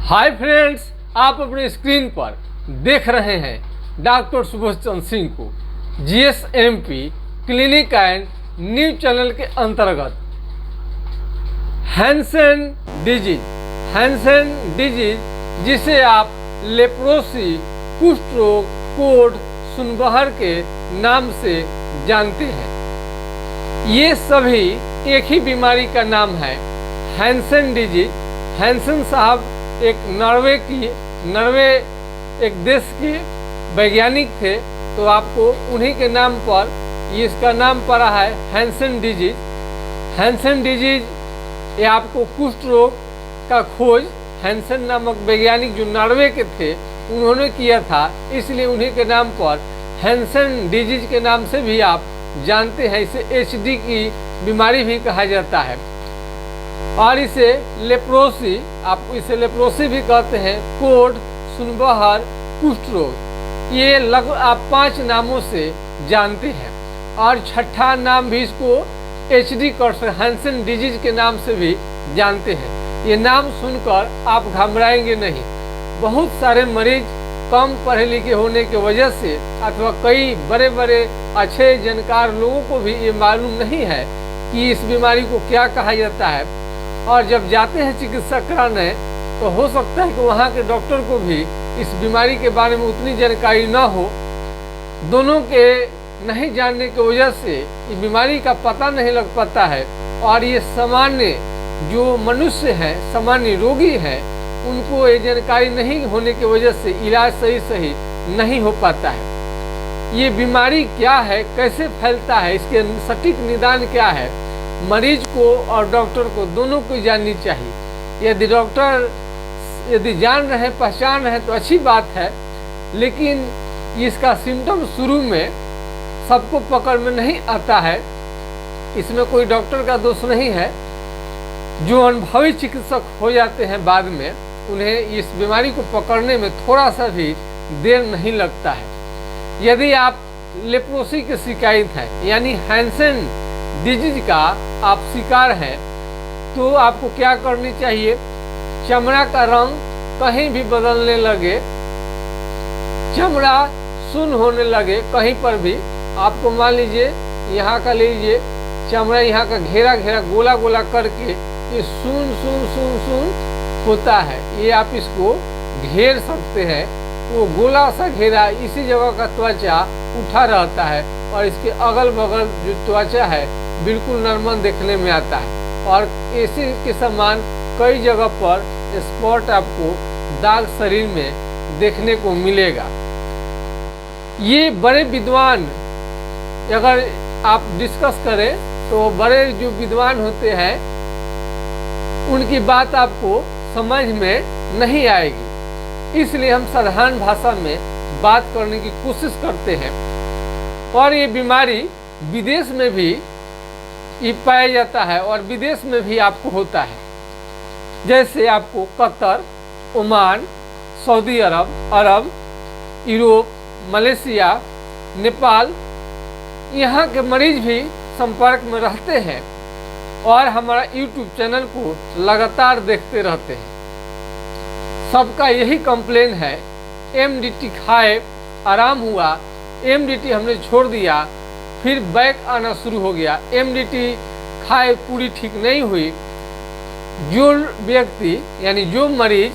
Hi friends, आप अपने screen पर देख रहे हैं डॉक्टर सुभाष चंद्र सिंह को GSMP clinic and news channel के अंतर्गत हैंसेन डिजीज जिसे आप लेप्रोसी, कुष्ठ रोग, कोढ़, सुनबहर के नाम से जानते हैं। ये सभी एक ही बीमारी का नाम है, हैंसेन डिजीज। हैंसेन साहब एक नॉर्वे एक देश के वैज्ञानिक थे, तो आपको उन्हीं के नाम पर इसका नाम पड़ा है हैंसेन डिजीज। हैंसेन डिजीज ये आपको कुष्ठ रोग का खोज हैंसेन नामक वैज्ञानिक जो नॉर्वे के थे उन्होंने किया था, इसलिए उन्हीं के नाम पर हैंसेन डिजीज के नाम से भी आप जानते हैं। इसे HD की बीमारी भी कहा जाता है और इसे लेप्रोसी, आप इसे लेप्रोसी भी कहते हैं, कोढ़, सुनबहर, कुष्ठ रोग, ये लगभग आप 5 नामों से जानते हैं। और छठा नाम भी इसको HD हैंसेन डिजीज के नाम से भी जानते हैं। ये नाम सुनकर आप घबराएंगे नहीं। बहुत सारे मरीज कम पढ़े लिखे होने की वजह से अथवा कई बड़े बड़े अच्छे जानकार लोगों को भी ये मालूम नहीं है कि इस बीमारी को क्या कहा जाता है। और जब जाते हैं चिकित्सा कराने तो हो सकता है कि वहाँ के डॉक्टर को भी इस बीमारी के बारे में उतनी जानकारी ना हो। दोनों के नहीं जानने की वजह से इस बीमारी का पता नहीं लग पाता है और ये सामान्य जो मनुष्य हैं, सामान्य रोगी हैं, उनको ये जानकारी नहीं होने की वजह से इलाज सही नहीं हो पाता है। ये बीमारी क्या है, कैसे फैलता है, इसके सटीक निदान क्या है, मरीज को और डॉक्टर को दोनों को जाननी चाहिए। यदि डॉक्टर जान रहे हैं, पहचान रहे हैं तो अच्छी बात है, लेकिन इसका सिम्टम शुरू में सबको पकड़ में नहीं आता है। इसमें कोई डॉक्टर का दोष नहीं है। जो अनुभवी चिकित्सक हो जाते हैं बाद में, उन्हें इस बीमारी को पकड़ने में थोड़ा सा भी देर नहीं लगता है। यदि आप लेप्रोसी की शिकायत है यानी हैंसेन डिजीज का आप शिकार हैं, तो आपको क्या करनी चाहिए? चमड़ा का रंग कहीं भी बदलने लगे, चमड़ा सुन्न होने लगे कहीं पर भी, आपको मान लीजिए यहाँ का लीजिए चमड़ा, यहाँ का घेरा गोला गोला करके ये सुन होता है, ये आप इसको घेर सकते हैं। वो गोला सा घेरा, इसी जगह का त्वचा उठा रहता है और इसके अगल बगल जो त्वचा है बिल्कुल नॉर्मल देखने में आता है और इसी के समान कई जगह पर स्पॉट आपको दाग शरीर में देखने को मिलेगा। ये बड़े विद्वान अगर आप डिस्कस करें तो बड़े जो विद्वान होते हैं उनकी बात आपको समझ में नहीं आएगी, इसलिए हम साधारण भाषा में बात करने की कोशिश करते हैं। और ये बीमारी विदेश में भी ये पाया जाता है और विदेश में भी आपको होता है, जैसे आपको कतर, ओमान, सऊदी अरब, यूरोप, मलेशिया, नेपाल, यहाँ के मरीज भी संपर्क में रहते हैं और हमारा YouTube चैनल को लगातार देखते रहते हैं। सबका यही कंप्लेन है, MDT खाए आराम हुआ, MDT हमने छोड़ दिया, फिर बैक आना शुरू हो गया, MDT खाए पूरी ठीक नहीं हुई। जो व्यक्ति यानी जो मरीज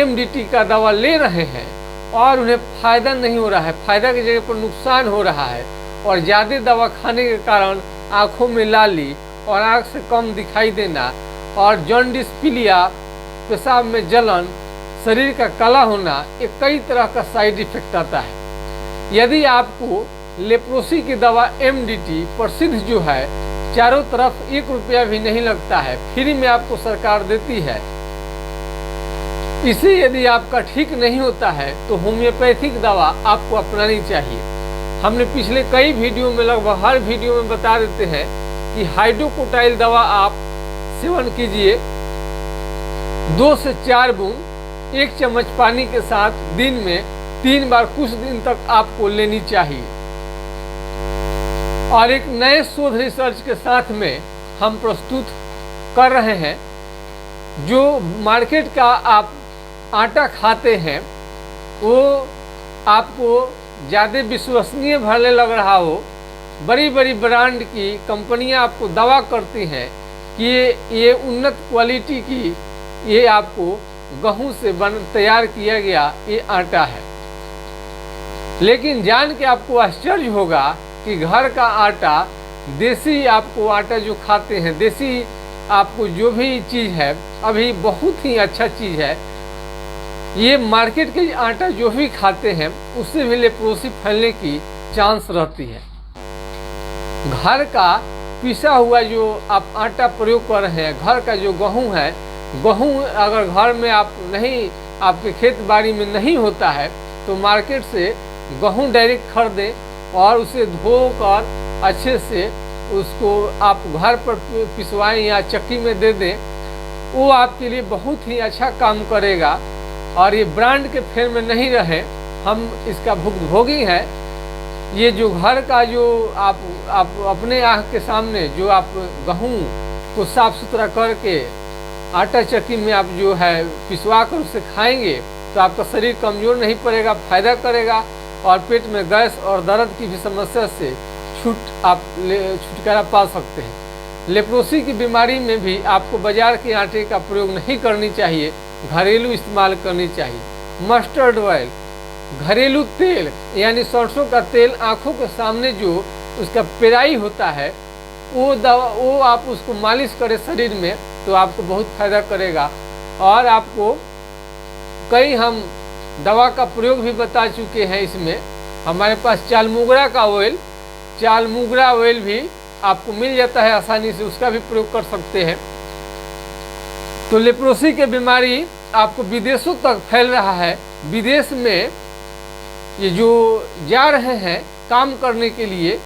MDT का दवा ले रहे हैं और उन्हें फायदा नहीं हो रहा है, फायदा की जगह पर नुकसान हो रहा है और ज़्यादा दवा खाने के कारण आँखों में लाली और आँख से कम दिखाई देना और जॉन्डिस, पीलिया, पेशाब में जलन, शरीर का काला होना, ये कई तरह का साइड इफेक्ट आता है। यदि आपको लेप्रोसी की दवा MDT प्रसिद्ध जो है, चारों तरफ 1 रुपया भी नहीं लगता है, फ्री में आपको सरकार देती है, इसे यदि आपका ठीक नहीं होता है तो होम्योपैथिक दवा आपको अपनानी चाहिए। हमने पिछले कई वीडियो में, लगभग हर वीडियो में बता देते हैं कि हाइड्रोकोटाइल दवा आप सेवन कीजिए 2 से 4 बूंद 1 चम्मच पानी के साथ दिन में 3 बार कुछ दिन तक आपको लेनी चाहिए। और एक नए शोध रिसर्च के साथ में हम प्रस्तुत कर रहे हैं, जो मार्केट का आप आटा खाते हैं वो आपको ज़्यादा विश्वसनीय भले लग रहा हो, बड़ी बड़ी ब्रांड की कंपनियां आपको दावा करती हैं कि ये उन्नत क्वालिटी की ये आपको गेहूं से तैयार किया गया ये आटा है, लेकिन जान के आपको आश्चर्य होगा कि घर का आटा, देसी आपको आटा जो खाते हैं, देसी आपको जो भी चीज़ है अभी बहुत ही अच्छा चीज़ है। ये मार्केट के आटा जो भी खाते हैं उससे भी लेप्रोसी फैलने की चांस रहती है। घर का पिसा हुआ जो आप आटा प्रयोग कर रहे हैं, घर का जो गेहूं है, गेहूं अगर घर में आप नहीं, आपके खेत बाड़ी में नहीं होता है तो मार्केट से गेहूं डायरेक्ट खरीदें और उसे धोकर अच्छे से उसको आप घर पर पिसवाएं या चक्की में दे दें, वो आपके लिए बहुत ही अच्छा काम करेगा। और ये ब्रांड के फेर में नहीं रहे, हम इसका भुगतभोगी हैं। ये जो घर का जो आप अपने आँख के सामने जो आप गेहूं को साफ सुथरा करके आटा चक्की में आप जो है पिसवा कर उसे खाएंगे तो आपका शरीर कमज़ोर नहीं पड़ेगा, फायदा करेगा और पेट में गैस और दर्द की भी समस्या से छुटकारा पा सकते हैं। लेप्रोसी की बीमारी में भी आपको बाजार के आटे का प्रयोग नहीं करनी चाहिए, घरेलू इस्तेमाल करनी चाहिए। मस्टर्ड ऑयल, घरेलू तेल यानी सरसों का तेल, आँखों के सामने जो उसका पेराई होता है वो आप उसको मालिश करें शरीर में तो आपको बहुत फायदा करेगा। और आपको कई हम दवा का प्रयोग भी बता चुके हैं। इसमें हमारे पास चालमुगरा का ऑयल, चालमुगरा ऑयल भी आपको मिल जाता है आसानी से, उसका भी प्रयोग कर सकते हैं। तो लेप्रोसी की बीमारी आपको विदेशों तक फैल रहा है। विदेश में ये जो जा रहे हैं काम करने के लिए,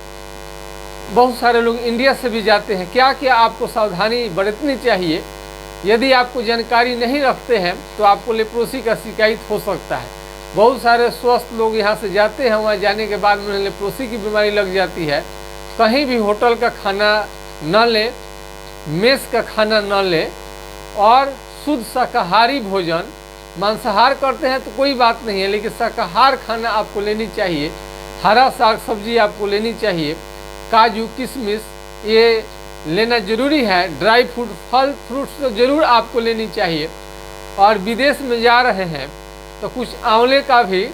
बहुत सारे लोग इंडिया से भी जाते हैं। क्या क्या आपको सावधानी बरतनी चाहिए, यदि आपको जानकारी नहीं रखते हैं तो आपको लेप्रोसी का शिकायत हो सकता है। बहुत सारे स्वस्थ लोग यहाँ से जाते हैं, वहाँ जाने के बाद उन्हें लेप्रोसी की बीमारी लग जाती है। कहीं भी होटल का खाना न लें, मेस का खाना न लें और शुद्ध शाकाहारी भोजन, मांसाहार करते हैं तो कोई बात नहीं है, लेकिन शाकाहार खाना आपको लेनी चाहिए। हरा साग सब्जी आपको लेनी चाहिए, काजू किशमिश ये लेना जरूरी है, ड्राई फ्रूट फल फ्रूट्स तो जरूर आपको लेनी चाहिए। और विदेश में जा रहे हैं तो कुछ आंवले का भी,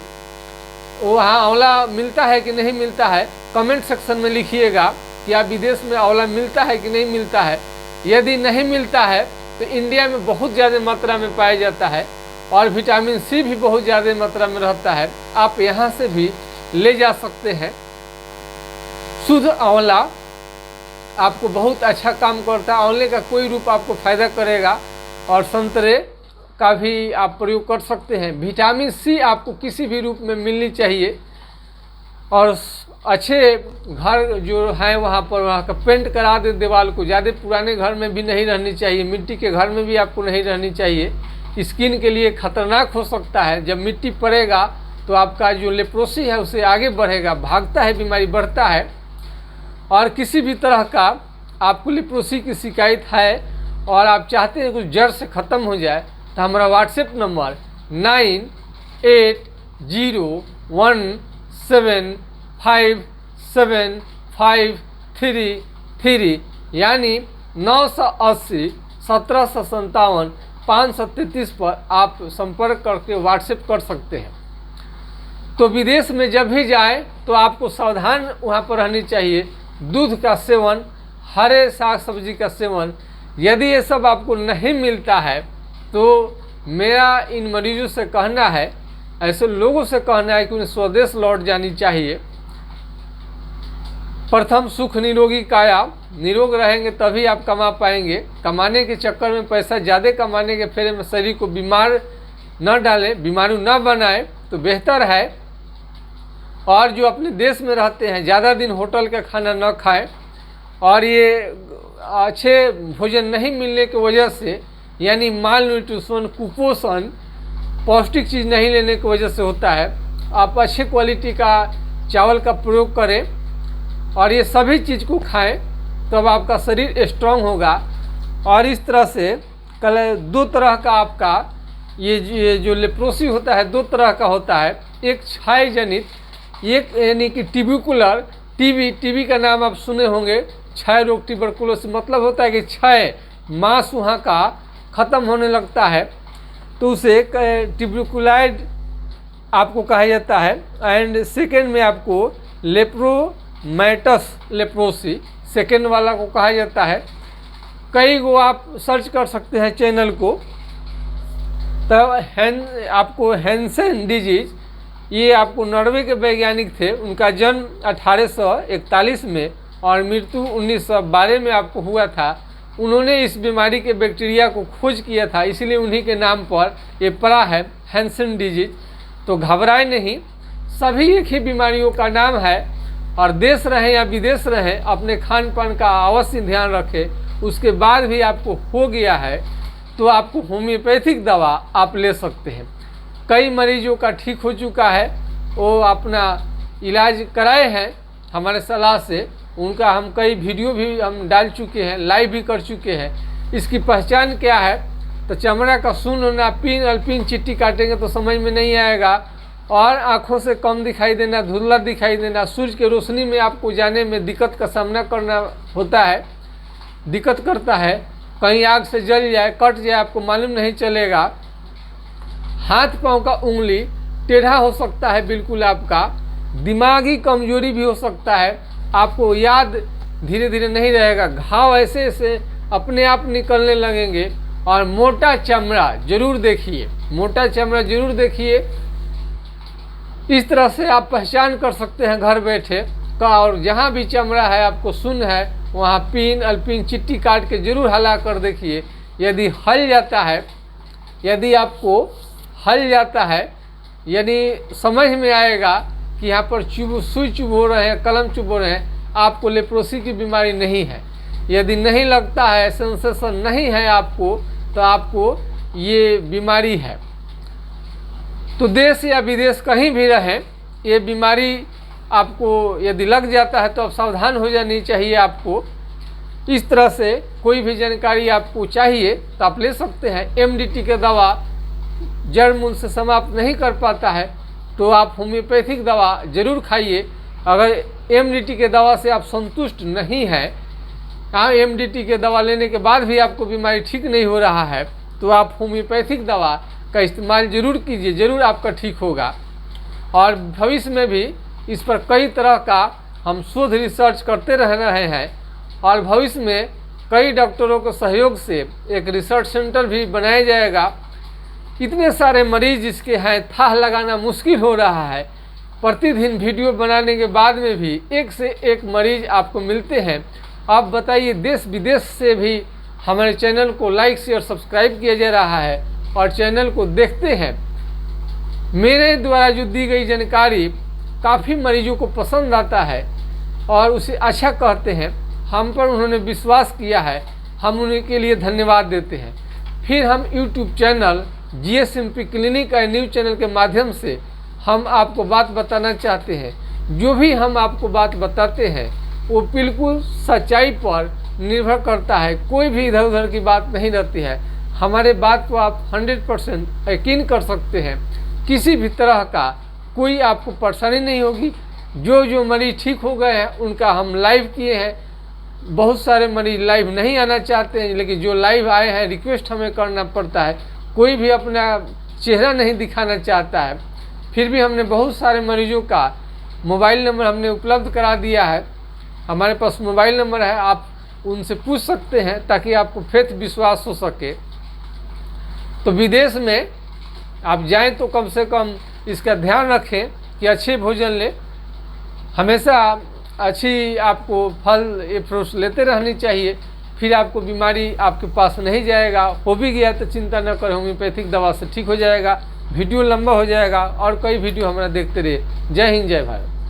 वहाँ आंवला मिलता है कि नहीं मिलता है, कमेंट सेक्शन में लिखिएगा कि आप विदेश में आंवला मिलता है कि नहीं मिलता है। यदि नहीं मिलता है तो इंडिया में बहुत ज़्यादा मात्रा में पाया जाता है और विटामिन सी भी बहुत ज़्यादा मात्रा में रहता है, आप यहाँ से भी ले जा सकते हैं। शुद्ध आंवला आपको बहुत अच्छा काम करता है, आंवले का कोई रूप आपको फायदा करेगा और संतरे का भी आप प्रयोग कर सकते हैं। विटामिन सी आपको किसी भी रूप में मिलनी चाहिए। और अच्छे घर जो हैं वहाँ का पेंट करा दे दीवार को, ज़्यादा पुराने घर में भी नहीं रहनी चाहिए, मिट्टी के घर में भी आपको नहीं रहनी चाहिए। स्किन के लिए खतरनाक हो सकता है, जब मिट्टी पड़ेगा तो आपका जो लेप्रोसी है उसे आगे बढ़ेगा, भागता है, बीमारी बढ़ता है। और किसी भी तरह का आपको लेप्रोसी की शिकायत है और आप चाहते हैं कुछ जड़ से ख़त्म हो जाए तो हमारा व्हाट्सएप नंबर 9807575333 यानी 980 1757 533 पर आप संपर्क करके व्हाट्सएप कर सकते हैं। तो विदेश में जब भी जाएं तो आपको सावधान वहाँ पर रहनी चाहिए। दूध का सेवन, हरे साग सब्जी का सेवन, यदि ये सब आपको नहीं मिलता है तो मेरा इन मरीजों से कहना है, ऐसे लोगों से कहना है कि उन्हें स्वदेश लौट जानी चाहिए। प्रथम सुख निरोगी काया, निरोग रहेंगे तभी आप कमा पाएंगे। कमाने के चक्कर में, पैसा ज़्यादा कमाने के फेरे में शरीर को बीमार न डालें, बीमारी न बनाएं तो बेहतर है। और जो अपने देश में रहते हैं ज़्यादा दिन होटल का खाना न खाएं और ये अच्छे भोजन नहीं मिलने की वजह से यानी माल न्यूट्रिशन, कुपोषण, पौष्टिक चीज़ नहीं लेने की वजह से होता है। आप अच्छे क्वालिटी का चावल का प्रयोग करें और ये सभी चीज़ को खाएं तब आपका शरीर स्ट्रांग होगा। और इस तरह से कल दो तरह का आपका ये जो लेप्रोसी होता है दो तरह का होता है, एक क्षय जनित, एक यानी कि ट्यूबिकुलर, टीबी का नाम आप सुने होंगे, क्षय रोग ट्यूबरकुलोसिस, मतलब होता है कि क्षय मांस वहाँ का ख़त्म होने लगता है तो उसे ट्यूबिकुलाइड आपको कहा जाता है। एंड सेकेंड में आपको लेप्रोमैटस लेप्रोसी सेकेंड वाला को कहा जाता है। कई को आप सर्च कर सकते हैं चैनल को, तब आपको हैंसेन डिजीज, ये आपको नॉर्वे के वैज्ञानिक थे, उनका जन्म 1841 में और मृत्यु 1912 में आपको हुआ था। उन्होंने इस बीमारी के बैक्टीरिया को खोज किया था, इसलिए उन्हीं के नाम पर ये पड़ा है हैंसेन डिजीज। तो घबराए नहीं, सभी एक ही बीमारियों का नाम है और देश रहे या विदेश रहे अपने खान पान का अवश्य ध्यान रखें। उसके बाद भी आपको हो गया है तो आपको होम्योपैथिक दवा आप ले सकते हैं। कई मरीजों का ठीक हो चुका है, वो अपना इलाज कराए हैं हमारे सलाह से, उनका हम कई वीडियो भी हम डाल चुके हैं, लाइव भी कर चुके हैं। इसकी पहचान क्या है तो चमड़ा का सुन्न होना, पिन अल्पिन चिट्टी काटेंगे तो समझ में नहीं आएगा, और आँखों से कम दिखाई देना, धुंधला दिखाई देना, सूरज की रोशनी में आपको जाने में दिक्कत का सामना करना होता है, दिक्कत करता है, कहीं आग से जल जाए, कट जाए, आपको मालूम नहीं चलेगा। हाथ पांव का उंगली टेढ़ा हो सकता है बिल्कुल, आपका दिमागी कमजोरी भी हो सकता है, आपको याद धीरे धीरे नहीं रहेगा, घाव ऐसे ऐसे अपने आप निकलने लगेंगे। और मोटा चमड़ा जरूर देखिए, मोटा चमड़ा जरूर देखिए। इस तरह से आप पहचान कर सकते हैं घर बैठे का, और जहाँ भी चमड़ा है आपको सुन्न है वहाँ पिन अल्पिन चिट्टी काट के जरूर हला कर देखिए। यदि हल जाता है, यदि आपको हल जाता है, यानी समझ में आएगा कि यहाँ पर सुई चुभ हो रहे हैं, कलम चुभ हो रहे हैं, आपको लेप्रोसी की बीमारी नहीं है। यदि नहीं लगता है, सेंसेशन नहीं है आपको, तो आपको ये बीमारी है। तो देश या विदेश कहीं भी रहें, ये बीमारी आपको यदि लग जाता है तो अब सावधान हो जानी चाहिए आपको। इस तरह से कोई भी जानकारी आपको चाहिए तो आप ले सकते हैं। एमडीटी के दवा जड़ मूल से समाप्त नहीं कर पाता है तो आप होम्योपैथिक दवा जरूर खाइए। अगर एमडीटी के दवा से आप संतुष्ट नहीं हैं, एमडीटी के दवा लेने के बाद भी आपको बीमारी ठीक नहीं हो रहा है, तो आप होम्योपैथिक दवा का इस्तेमाल जरूर कीजिए, जरूर आपका ठीक होगा। और भविष्य में भी इस पर कई तरह का हम शोध रिसर्च करते रह रहे हैं, और भविष्य में कई डॉक्टरों के सहयोग से एक रिसर्च सेंटर भी बनाया जाएगा। इतने सारे मरीज जिसके हैं था लगाना मुश्किल हो रहा है। प्रतिदिन वीडियो बनाने के बाद में भी एक से एक मरीज आपको मिलते हैं। आप बताइए, देश विदेश से भी हमारे चैनल को लाइक शेयर सब्सक्राइब किया जा रहा है और चैनल को देखते हैं। मेरे द्वारा जो दी गई जानकारी काफ़ी मरीजों को पसंद आता है और उसे अच्छा कहते हैं। हम पर उन्होंने विश्वास किया है, हम उनके लिए धन्यवाद देते हैं। फिर हम YouTube channel GSMP clinic and news channel के माध्यम से हम आपको बात बताना चाहते हैं। जो भी हम आपको बात बताते हैं वो बिल्कुल सच्चाई पर निर्भर करता है, कोई भी इधर उधर की बात नहीं रहती है। हमारे बात को आप 100% यकीन कर सकते हैं। किसी भी तरह का कोई आपको परेशानी नहीं होगी। जो मरीज ठीक हो गए हैं उनका हम लाइव किए हैं। बहुत सारे मरीज लाइव नहीं आना चाहते हैं, लेकिन जो लाइव आए हैं रिक्वेस्ट हमें करना पड़ता है। कोई भी अपना चेहरा नहीं दिखाना चाहता है, फिर भी हमने बहुत सारे मरीजों का मोबाइल नंबर हमने उपलब्ध करा दिया है। हमारे पास मोबाइल नंबर है, आप उनसे पूछ सकते हैं ताकि आपको फेथ विश्वास हो सके। तो विदेश में आप जाएं तो कम से कम इसका ध्यान रखें कि अच्छे भोजन लें, हमेशा अच्छी आपको फल ये फ्रूट्स लेते रहनी चाहिए। फिर आपको बीमारी आपके पास नहीं जाएगा। हो भी गया तो चिंता न करें, होम्योपैथिक दवा से ठीक हो जाएगा। वीडियो लंबा हो जाएगा और कई वीडियो हमारा देखते रहिए। जय हिंद, जय भारत।